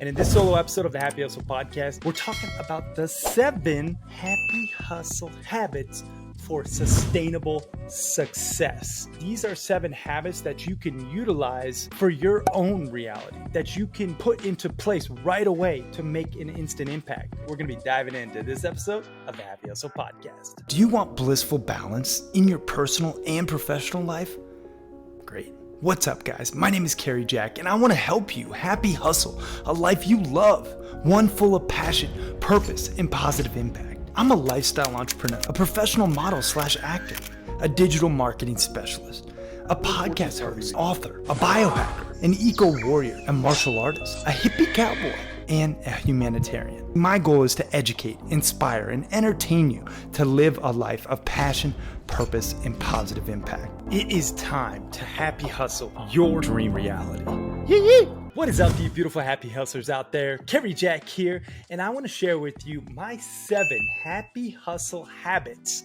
And in this solo episode of the Happy Hustle podcast, we're talking about the 7 happy hustle habits for sustainable success. These are 7 habits that you can utilize for your own reality, that you can put into place right away to make an instant impact. We're going to be diving into this episode of the Happy Hustle podcast. Do you want blissful balance in your personal and professional life? Great. What's up, guys? My name is Cary and I want to help you happy hustle a life you love, one full of passion, purpose, and positive impact. I'm a lifestyle entrepreneur, a professional model / actor, a digital marketing specialist, a podcast host, author, a biohacker, an eco warrior, a martial artist, a hippie cowboy, and a humanitarian. My goal is to educate, inspire, and entertain you to live a life of passion, purpose, and positive impact. It is time to happy hustle your dream reality. Yee! What is up, you beautiful happy hustlers out there? Cary here, and I want to share with you my 7 happy hustle habits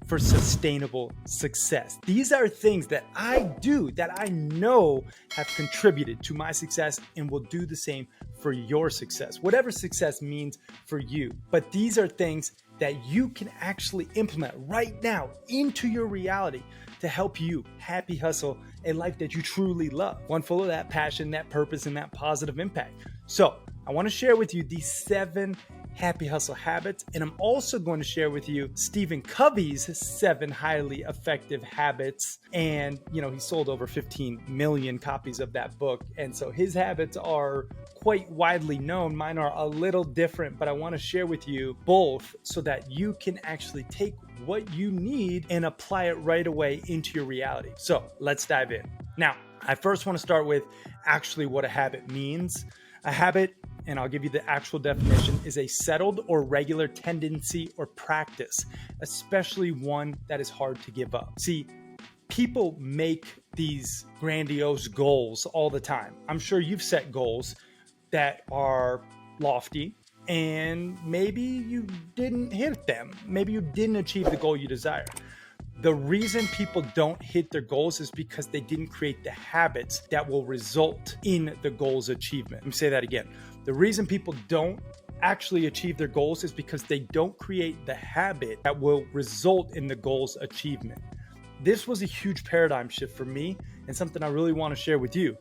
for sustainable success. These are things that I do that I know have contributed to my success and will do the same for your success, whatever success means for you. But these are things that you can actually implement right now into your reality to help you happy hustle a life that you truly love, one full of that passion, that purpose, and that positive impact. So I want to share with you these 7 happy hustle habits, and I'm also going to share with you Stephen Covey's 7 highly effective habits. And he sold over 15 million copies of that book, and so his habits are quite widely known. Mine are a little different, but I want to share with you both so that you can actually take what you need and apply it right away into your reality. So let's dive in. Now, I first want to start with actually what a habit means. A habit, and I'll give you the actual definition, is a settled or regular tendency or practice, especially one that is hard to give up. See, people make these grandiose goals all the time. I'm sure you've set goals that are lofty, and maybe you didn't hit them. Maybe you didn't achieve the goal you desire. The reason people don't hit their goals is because they didn't create the habits that will result in the goal's achievement. Let me say that again. The reason people don't actually achieve their goals is because they don't create the habit that will result in the goal's achievement. This was a huge paradigm shift for me and something I really want to share with you.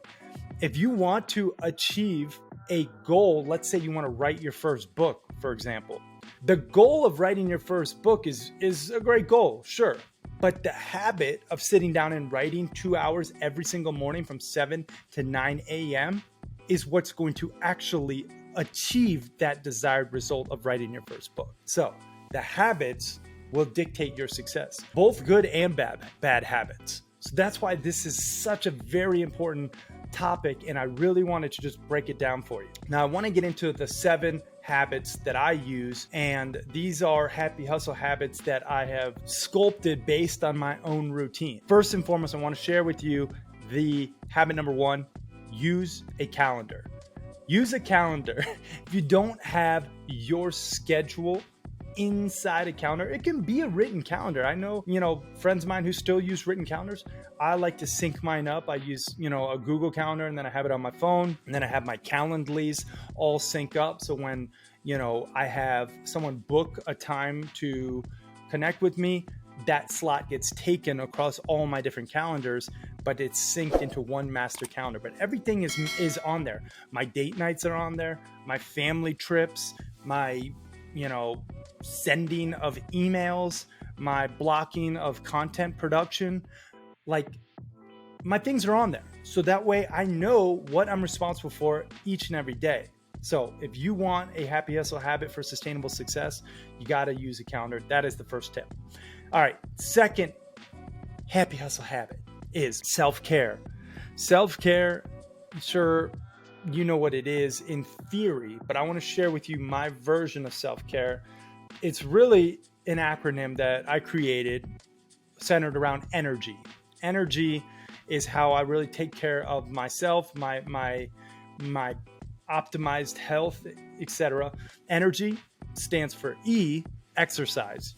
If you want to achieve a goal, let's say you want to write your first book, for example. The goal of writing your first book is a great goal, sure. But the habit of sitting down and writing 2 hours every single morning from 7 to 9 a.m. is what's going to actually achieve that desired result of writing your first book. So the habits will dictate your success, both good and bad habits. So that's why this is such a very important topic, and I really wanted to just break it down for you. Now, I want to get into the 7 habits that I use, and these are happy hustle habits that I have sculpted based on my own routine. First and foremost, I want to share with you the habit number 1, use a calendar. Use a calendar. If you don't have your schedule inside a calendar, it can be a written calendar. I know, friends of mine who still use written calendars. I like to sync mine up. I use, a Google calendar, and then I have it on my phone, and then I have my Calendly's all sync up. So when, I have someone book a time to connect with me, that slot gets taken across all my different calendars, but it's synced into one master calendar. But everything is on there. My date nights are on there, my family trips, my sending of emails, my blocking of content production, like my things are on there. So that way I know what I'm responsible for each and every day. So if you want a happy hustle habit for sustainable success, you got to use a calendar. That is the first tip. All right. Second happy hustle habit is self-care. Self-care, sure, you know what it is in theory, but I want to share with you my version of self-care. It's really an acronym that I created centered around energy. Energy is how I really take care of myself, my optimized health, etc. Energy stands for E, exercise.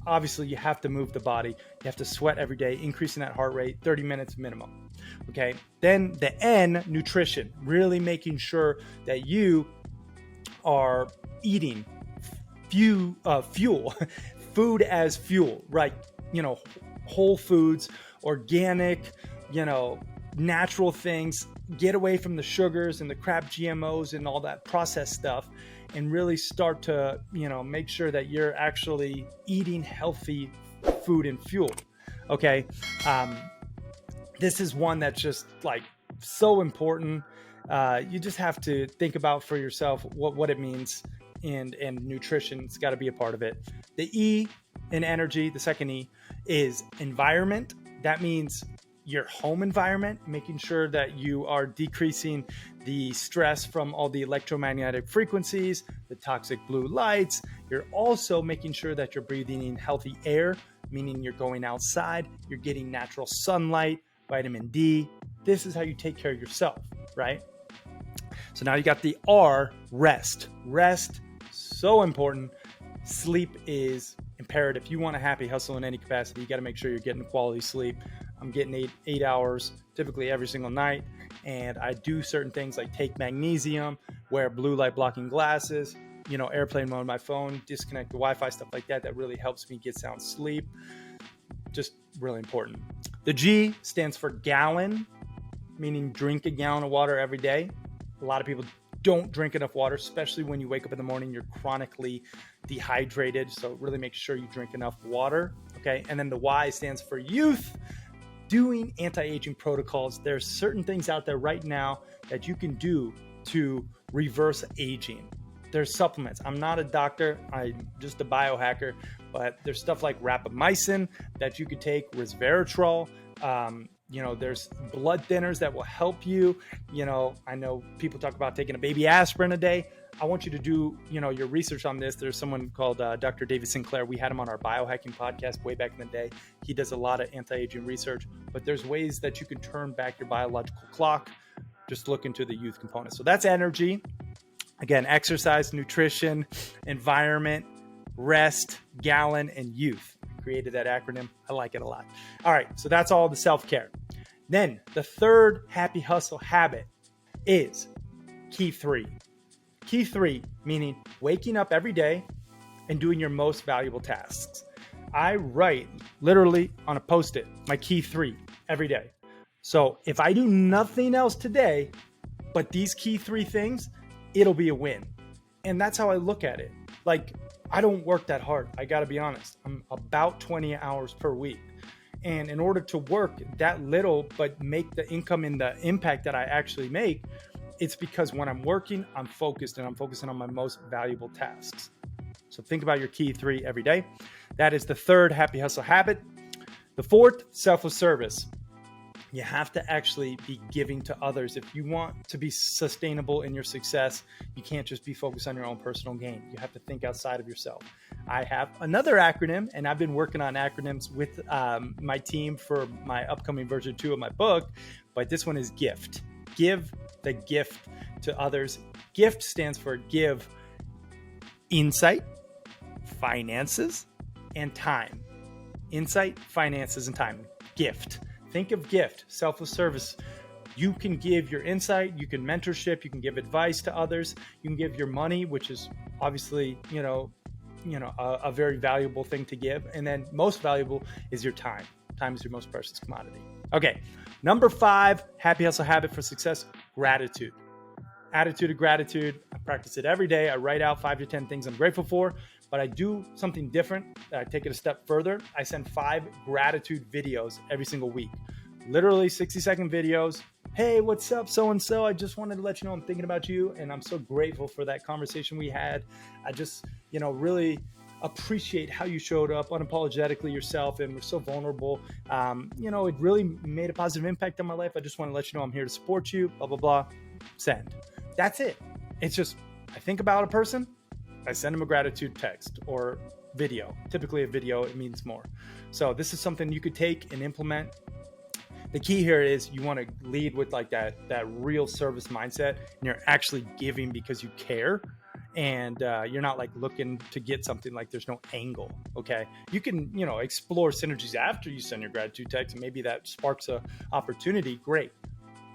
Obviously, you have to move the body. You have to sweat every day, increasing that heart rate, 30 minutes minimum. Okay. Then the N, nutrition, really making sure that you are eating fuel, food as fuel, right? Whole foods, organic, natural things. Get away from the sugars and the crap GMOs and all that processed stuff, and really start to, make sure that you're actually eating healthy food and fuel. Okay. This is one that's just like so important. You just have to think about for yourself what it means, and nutrition's got to be a part of it. The E in energy, the second E, is environment. That means your home environment, making sure that you are decreasing the stress from all the electromagnetic frequencies, the toxic blue lights. You're also making sure that you're breathing in healthy air, meaning you're going outside, you're getting natural sunlight, vitamin D. This is how you take care of yourself, right? So now you got the R, rest. Rest, so important. Sleep is imperative. If you want a happy hustle in any capacity, you got to make sure you're getting quality sleep. I'm getting eight hours typically every single night. And I do certain things like take magnesium, wear blue light blocking glasses, airplane mode on my phone, disconnect the Wi-Fi, stuff like that. That really helps me get sound sleep. Just really important. The G stands for gallon, meaning drink a gallon of water every day. A lot of people don't drink enough water, especially when you wake up in the morning, you're chronically dehydrated. So really make sure you drink enough water. Okay. And then the Y stands for youth. Doing anti-aging protocols. There's certain things out there right now that you can do to reverse aging. There's supplements. I'm not a doctor. I'm just a biohacker, but there's stuff like rapamycin that you could take, resveratrol. There's blood thinners that will help you. I know people talk about taking a baby aspirin a day. I want you to do, your research on this. There's someone called Dr. David Sinclair. We had him on our biohacking podcast way back in the day. He does a lot of anti-aging research, but there's ways that you can turn back your biological clock. Just look into the youth component. So that's energy. Again, exercise, nutrition, environment, rest, gallon, and youth. I created that acronym. I like it a lot. All right. So that's all the self-care. Then the third happy hustle habit is key 3. Key 3, meaning waking up every day and doing your most valuable tasks. I write literally on a Post-it my key 3 every day. So if I do nothing else today, but these key 3 things, it'll be a win. And that's how I look at it. Like, I don't work that hard. I got to be honest. I'm about 20 hours per week. And in order to work that little, but make the income and the impact that I actually make, it's because when I'm working, I'm focused, and I'm focusing on my most valuable tasks. So think about your key 3 every day. That is the third happy hustle habit. The fourth, selfless service. You have to actually be giving to others. If you want to be sustainable in your success, you can't just be focused on your own personal gain. You have to think outside of yourself. I have another acronym, and I've been working on acronyms with my team for my upcoming version 2 of my book, but this one is GIFT. Give the gift to others. GIFT stands for give insight, finances, and time. Insight, finances, and time. GIFT. Think of GIFT, selfless service. You can give your insight, you can mentorship, you can give advice to others, you can give your money, which is obviously, a very valuable thing to give. And then most valuable is your time. Time is your most precious commodity. Okay. Number 5, happy hustle habit for success, gratitude. Attitude of gratitude. I practice it every day. I write out 5 to 10 things I'm grateful for, but I do something different. I take it a step further. I send 5 gratitude videos every single week. Literally 60-second videos. Hey, what's up, so-and-so? I just wanted to let you know I'm thinking about you, and I'm so grateful for that conversation we had. I just, really appreciate how you showed up unapologetically yourself and were so vulnerable. It really made a positive impact on my life. I just want to let you know I'm here to support you, blah, blah, blah. Send. That's it. It's just, I think about a person, I send them a gratitude text or video. Typically a video, it means more. So this is something you could take and implement. The key here is you want to lead with like that real service mindset, and you're actually giving because you care and you're not like looking to get something, like there's no angle. Okay, you can explore synergies after you send your gratitude text, and maybe that sparks a opportunity. Great,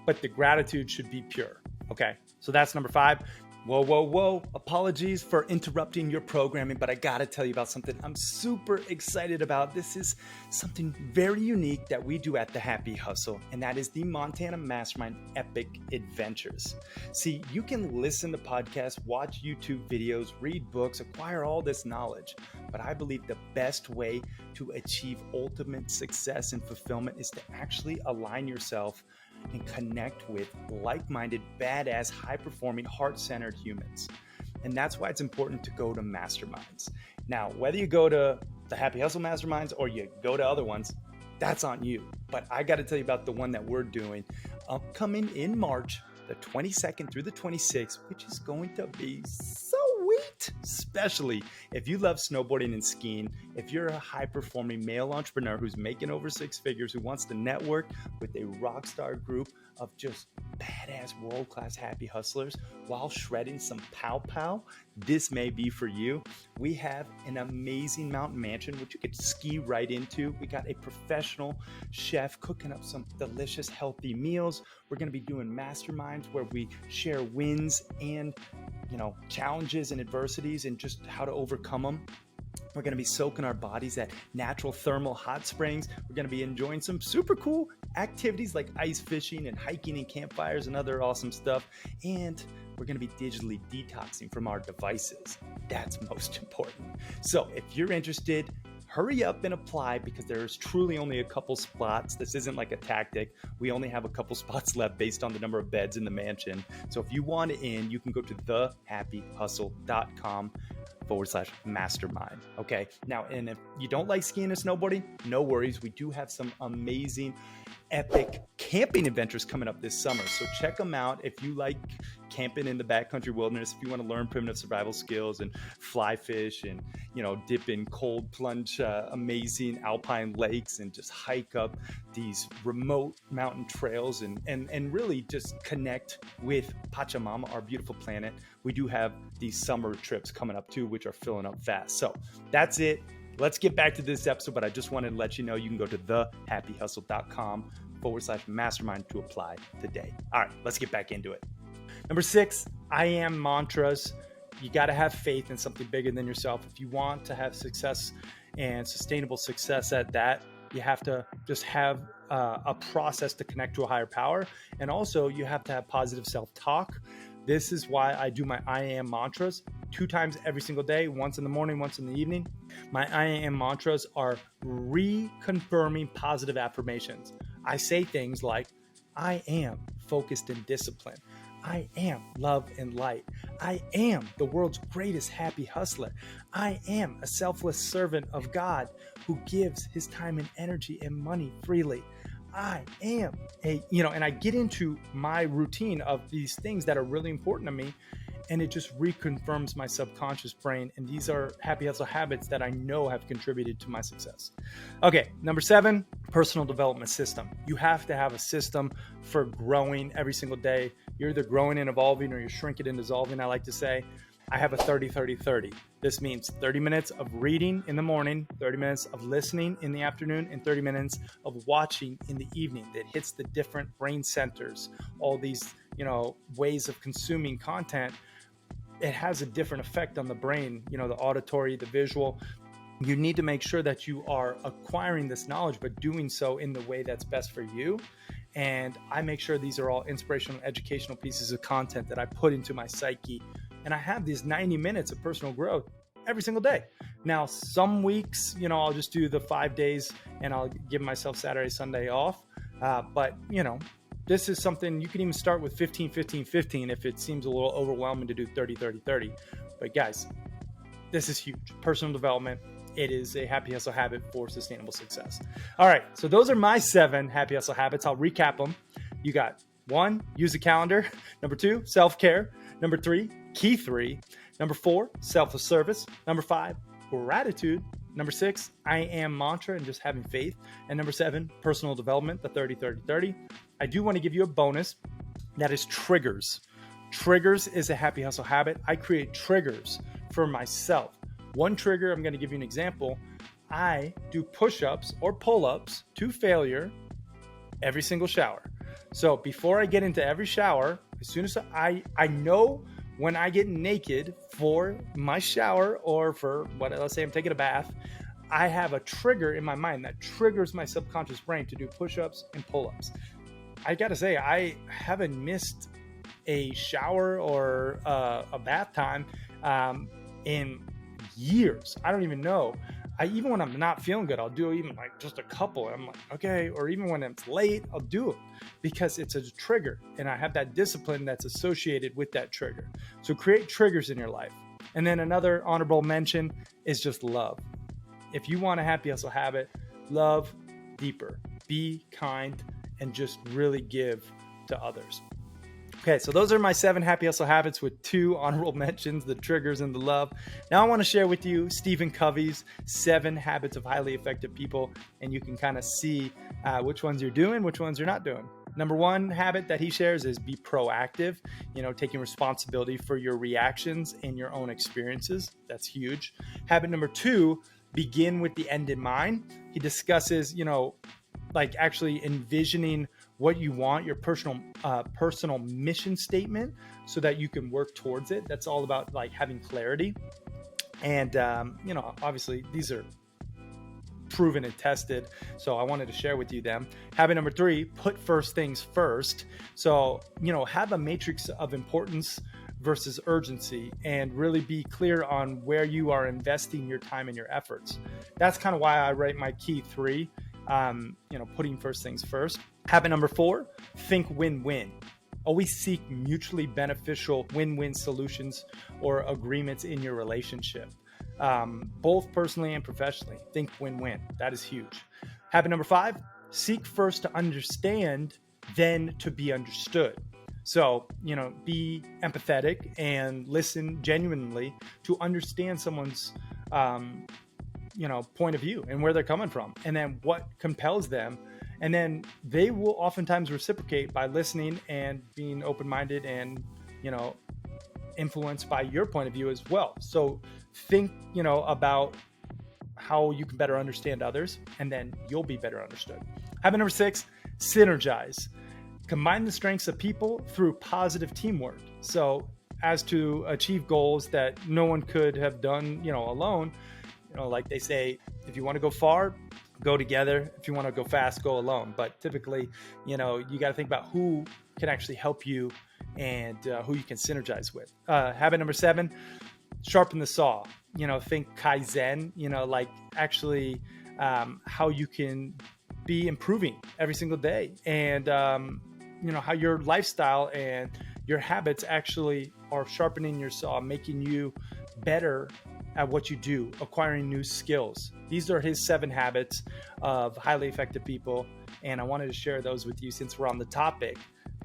but the gratitude should be pure. Okay, so that's number 5. Whoa. Apologies for interrupting your programming, but I gotta tell you about something I'm super excited about. This is something very unique that we do at the Happy Hustle, and that is the Montana Mastermind Epic Adventures. See, you can listen to podcasts, watch YouTube videos, read books, acquire all this knowledge, but I believe the best way to achieve ultimate success and fulfillment is to actually align yourself and connect with like-minded, badass, high-performing, heart-centered humans. And that's why it's important to go to masterminds. Now, whether you go to the Happy Hustle masterminds or you go to other ones, that's on you. But I got to tell you about the one that we're doing upcoming in March, the 22nd through the 26th, which is going to be sweet, especially if you love snowboarding and skiing. If you're a high-performing male entrepreneur who's making over 6 figures, who wants to network with a rock star group of just badass, world-class happy hustlers while shredding some pow-pow, this may be for you. We have an amazing mountain mansion, which you could ski right into. We got a professional chef cooking up some delicious, healthy meals. We're going to be doing masterminds where we share wins and challenges and adversities and just how to overcome them. We're going to be soaking our bodies at natural thermal hot springs. We're going to be enjoying some super cool activities like ice fishing and hiking and campfires and other awesome stuff. And we're going to be digitally detoxing from our devices. That's most important. So if you're interested, hurry up and apply, because there's truly only a couple spots. This isn't like a tactic. We only have a couple spots left based on the number of beds in the mansion. So if you want in, you can go to thehappyhustle.com/mastermind. Okay. Now, and if you don't like skiing and snowboarding, no worries. We do have some amazing epic camping adventures coming up this summer. So check them out. If you like camping in the backcountry wilderness, if you want to learn primitive survival skills and fly fish and, dip in cold plunge, amazing alpine lakes and just hike up these remote mountain trails and really just connect with Pachamama, our beautiful planet, we do have these summer trips coming up too, which are filling up fast. So that's it. Let's get back to this episode, but I just wanted to let you know you can go to thehappyhustle.com/mastermind to apply today. All right, let's get back into it. Number 6, I am mantras. You got to have faith in something bigger than yourself. If you want to have success and sustainable success at that, you have to just have a process to connect to a higher power. And also you have to have positive self-talk. This is why I do my I am mantras 2 times every single day, once in the morning, once in the evening. My I am mantras are reconfirming positive affirmations. I say things like, I am focused and disciplined. I am love and light. I am the world's greatest happy hustler. I am a selfless servant of God who gives his time and energy and money freely. I am and I get into my routine of these things that are really important to me, and it just reconfirms my subconscious brain. And these are happy hustle habits that I know have contributed to my success. Okay, number 7, personal development system. You have to have a system for growing every single day. You're either growing and evolving or you're shrinking and dissolving, I like to say. I have a 30-30-30. This means 30 minutes of reading in the morning, 30 minutes of listening in the afternoon, and 30 minutes of watching in the evening. That hits the different brain centers, all these, ways of consuming content. It has a different effect on the brain, the auditory, the visual. You need to make sure that you are acquiring this knowledge, but doing so in the way that's best for you. And I make sure these are all inspirational, educational pieces of content that I put into my psyche. And I have these 90 minutes of personal growth every single day. Now, some weeks, I'll just do the 5 days and I'll give myself Saturday, Sunday off. But this is something you can even start with 15-15-15 if it seems a little overwhelming to do 30-30-30. But guys, this is huge. Personal development. It is a happy hustle habit for sustainable success. All right. So those are my 7 happy hustle habits. I'll recap them. You got 1, use a calendar. Number 2, self-care. Number 3, key 3. Number 4, selfless service. Number 5, gratitude. Number 6, I am mantra and just having faith. And number 7, personal development, the 30-30-30. I do want to give you a bonus that is triggers. Triggers is a happy hustle habit. I create triggers for myself. One trigger, I'm going to give you an example. I do push-ups or pull-ups to failure every single shower. So before I get into every shower, as soon as I know when I get naked for my shower or for let's say I'm taking a bath, I have a trigger in my mind that triggers my subconscious brain to do push-ups and pull-ups. I got to say, I haven't missed a shower or a bath time in years. I don't even know. Even when I'm not feeling good, I'll do even like just a couple. I'm like, okay. Or even when it's late, I'll do it because it's a trigger and I have that discipline that's associated with that trigger. So create triggers in your life. And then another honorable mention is just love. If you want a happy hustle habit, love deeper, be kind, and just really give to others. Okay, so those are my 7 happy hustle habits with 2 honorable mentions, the triggers and the love. Now I want to share with you Stephen Covey's 7 habits of highly effective people, and you can kind of see which ones you're doing, which ones you're not doing. Number 1 habit that he shares is be proactive, taking responsibility for your reactions and your own experiences. That's huge. Habit number 2, begin with the end in mind. He discusses, like actually envisioning what you want, your personal mission statement, so that you can work towards it. That's all about like having clarity. And, obviously these are proven and tested. So I wanted to share with you them. Habit number 3, put first things first. So, have a matrix of importance versus urgency and really be clear on where you are investing your time and your efforts. That's kind of why I write my key 3, putting first things first. Habit number 4, think win-win. Always seek mutually beneficial win-win solutions or agreements in your relationship, both personally and professionally. Think win-win. That is huge. Habit number 5, seek first to understand, then to be understood. So, be empathetic and listen genuinely to understand someone's, point of view and where they're coming from, and then what compels them. And then they will oftentimes reciprocate by listening and being open-minded and, influenced by your point of view as well. So think, about how you can better understand others, and then you'll be better understood. Habit number 6, synergize. Combine the strengths of people through positive teamwork. So as to achieve goals that no one could have done, alone, like they say, if you want to go far, go together. If you want to go fast, go alone. But typically, you got to think about who can actually help you and who you can synergize with. Habit number 7, sharpen the saw. Think Kaizen, like actually how you can be improving every single day, and how your lifestyle and your habits actually are sharpening your saw, making you better at what you do, acquiring new skills. These are his 7 habits of highly effective people, and I wanted to share those with you since we're on the topic.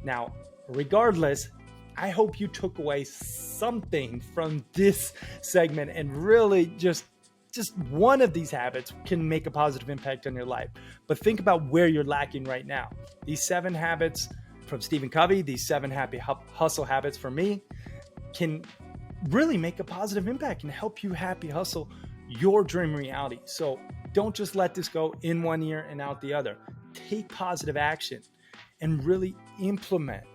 Now, regardless, I hope you took away something from this segment, and really just one of these habits can make a positive impact on your life. But think about where you're lacking right now. These 7 habits from Stephen Covey, these 7 happy hustle habits for me, can really make a positive impact and help you happy hustle your dream reality. So don't just let this go in one ear and out the other. Take positive action and really implement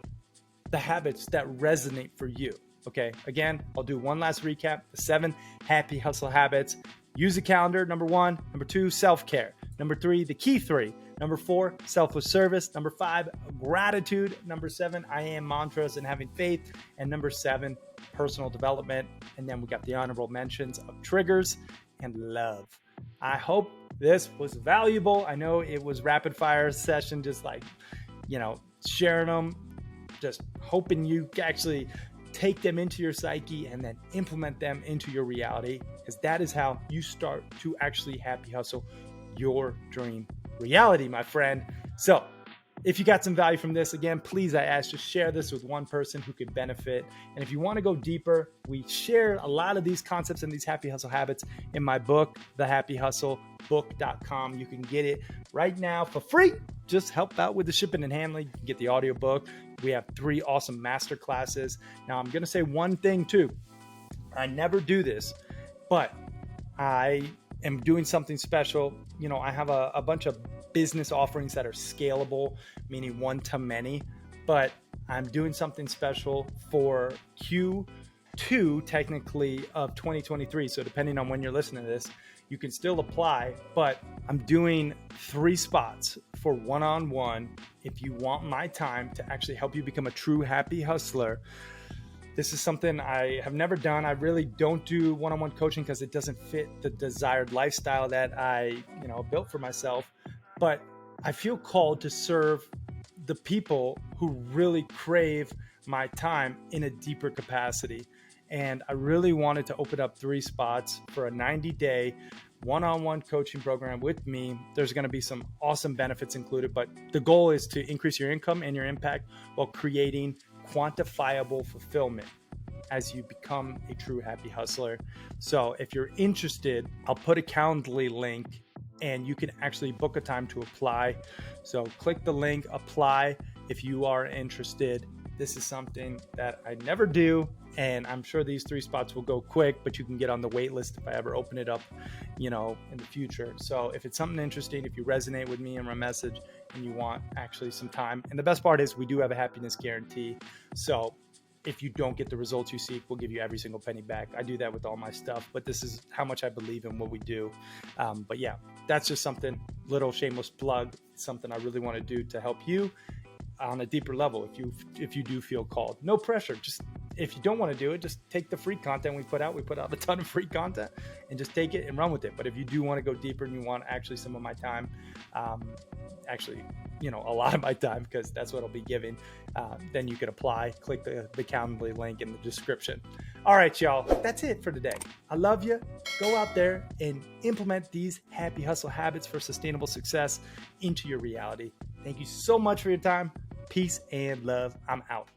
the habits that resonate for you. Okay, again, I'll do one last recap. The 7 happy hustle habits. Use a calendar, number 1. Number 2, self-care. Number 3, the key 3. Number 4, selfless service. Number 5, gratitude. Number 7, I am mantras and having faith. And number 7, personal development. And then we got the honorable mentions of triggers and love. I hope this was valuable. I know it was rapid fire session, just like, sharing them, just hoping you actually take them into your psyche and then implement them into your reality, because that is how you start to actually happy hustle your dream reality, my friend. So if you got some value from this, again, please, I ask, just share this with one person who could benefit. And if you want to go deeper, we share a lot of these concepts and these happy hustle habits in my book, thehappyhustlebook.com. You can get it right now for free just help out with the shipping and handling. You can get the audiobook. We have 3 awesome master classes. Now, I'm going to say one thing too. I never do this, but I am doing something special. You know, I have a bunch of business offerings that are scalable, meaning one to many, but I'm doing something special for Q2 technically of 2023. So depending on when you're listening to this, you can still apply, but I'm doing 3 spots for one-on-one. If you want my time to actually help you become a true happy hustler, this is something I have never done. I really don't do one-on-one coaching because it doesn't fit the desired lifestyle that I, built for myself. But I feel called to serve the people who really crave my time in a deeper capacity. And I really wanted to open up 3 spots for a 90-day one-on-one coaching program with me. There's going to be some awesome benefits included, but the goal is to increase your income and your impact while creating quantifiable fulfillment as you become a true happy hustler. So if you're interested, I'll put a Calendly link and you can actually book a time to apply. So click the link, apply if you are interested. This is something that I never do, and I'm sure these 3 spots will go quick, but you can get on the wait list if I ever open it up, in the future. So if it's something interesting, if you resonate with me and my message and you want actually some time, and the best part is we do have a happiness guarantee. So if you don't get the results you seek, we'll give you every single penny back. I do that with all my stuff, but this is how much I believe in what we do. But yeah, that's just something, little shameless plug, something I really want to do to help you on a deeper level. If you do feel called, no pressure. Just if you don't want to do it, just take the free content we put out. We put out a ton of free content and just take it and run with it. But if you do want to go deeper and you want actually some of my time, a lot of my time, because that's what I'll be giving, then you can apply. Click the Calendly link in the description. All right, y'all, that's it for today. I love you. Go out there and implement these happy hustle habits for sustainable success into your reality. Thank you so much for your time. Peace and love. I'm out.